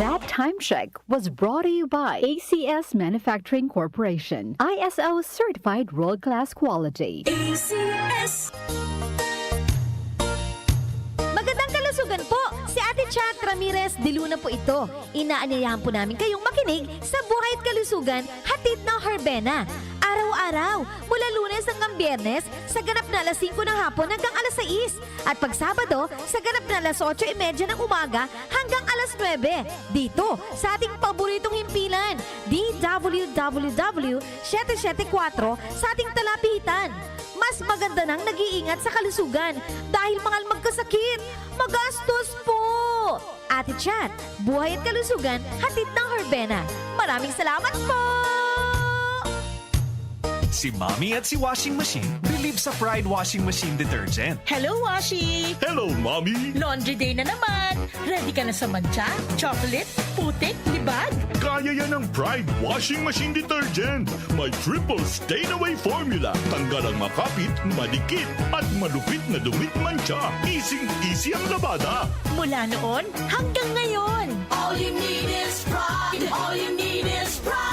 That time check was brought to you by ACS Manufacturing Corporation, ISO certified world-class quality. ACS. Magandang kalusugan po! Si Ate Chat Ramirez de Luna po ito. Inaanyayahan po namin kayong makinig sa Buhay at Kalusugan, hatid ng Herbena. Araw-araw, mula Lunes hanggang Biyernes, sa ganap na alas 5 ng hapon hanggang alas 6. At pag Sabado, sa ganap na alas 8:30 ng umaga hanggang alas 9. Dito, sa ating paboritong himpilan, DWWW 774 sa ating talapitan. Mas maganda nang nag-iingat sa kalusugan dahil mahal magkasakit. Magastos po! Ate Chat, Buhay at Kalusugan, hatid ng Herbena. Maraming salamat po! Si Mommy at si Washing Machine believe sa Pride Washing Machine Detergent. Hello, Washi! Hello, Mommy! Laundry day na naman! Ready ka na sa mancha, chocolate, putik, libag? Kaya yan ang Pride Washing Machine Detergent. May triple stain-away formula. Tanggal ang makapit, madikit, at malupit na dumit mancha. Easy ang labada. Mula noon hanggang ngayon. All you need is pride. All you need is pride.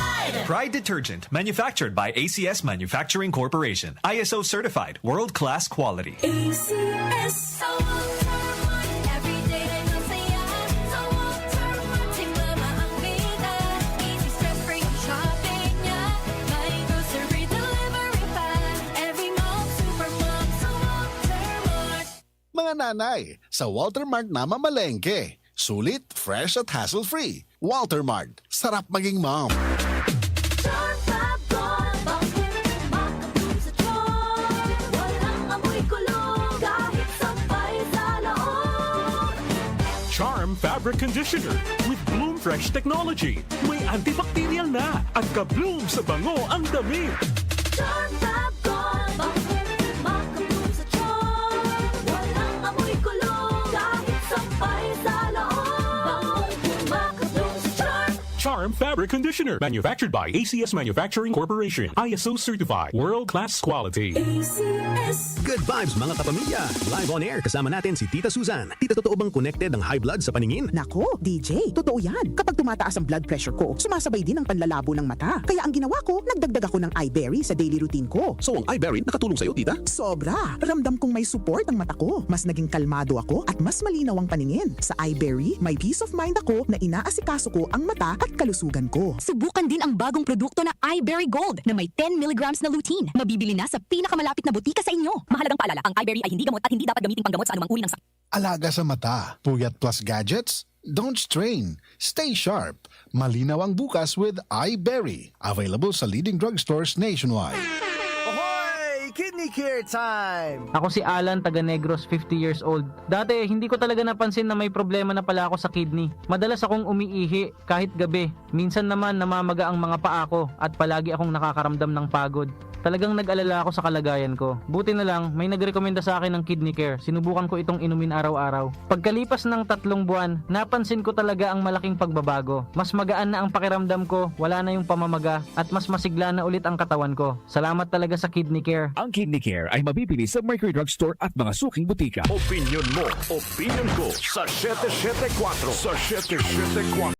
Pride Detergent, manufactured by ACS Manufacturing Corporation. ISO certified, world-class quality. ACS. So Walter, every day ng saya. So Walter, tingnan ang bida. Easy stress-free shopping niya. May grocery delivery pa. Every mall, supermall. So Walter. Mga nanay, sa Walter Mart na mamalengke. Sulit, fresh at hassle-free. Walter Mart, sarap maging mom. Charm Fabric Conditioner with Bloom Fresh Technology. May antibacterial na at ka-bloom sa bango ang damit. Charm Fabric Conditioner, manufactured by ACS Manufacturing Corporation. ISO certified, world-class quality. ACS. Good vibes mga kapamilya! Live on air kasama natin si Tita Susan. Tita, totoo bang connected ang high blood sa paningin? Nako, DJ, totoo yan. Kapag tumataas ang blood pressure ko, sumasabay din ang panlalabo ng mata. Kaya ang ginawa ko, nagdagdag ako ng iBerry sa daily routine ko. So ang iBerry nakatulong sa'yo, Tita? Sobra! Ramdam kong may support ang mata ko. Mas naging kalmado ako at mas malinaw ang paningin. Sa iBerry, may peace of mind ako na inaasikaso ko ang mata at kalusugan ko. Subukan din ang bagong produkto na iBerry Gold na may 10 mg na lutein. Mabibili na sa pinakamalapit na butika sa inyo. Mahalagang paalala, ang iBerry ay hindi gamot at hindi dapat gamiting panggamot sa anumang uri ng sakit. Alaga sa mata, puyat plus gadgets? Don't strain. Stay sharp. Malinaw ang bukas with iBerry. Available sa leading drugstores nationwide. Ahoy! Kidney Care time! Ako si Alan, taga Negros, 50 years old. Dati, hindi ko talaga napansin na may problema na pala ako sa kidney. Madalas akong umiihi kahit gabi. Minsan naman namamaga ang mga paa ko at palagi akong nakakaramdam ng pagod. Talagang nag-alala ako sa kalagayan ko. Buti na lang, may nagrekomenda sa akin ng Kidney Care. Sinubukan ko itong inumin araw-araw. Pagkalipas ng 3 buwan, napansin ko talaga ang malaking pagbabago. Mas magaan na ang pakiramdam ko, wala na yung pamamaga, at mas masigla na ulit ang katawan ko. Salamat talaga sa Kidney Care. Ang Kidney Care ay mabibili sa Mercury Drugstore at mga suking butika. Opinion mo, opinion ko sa 774. Sa 774.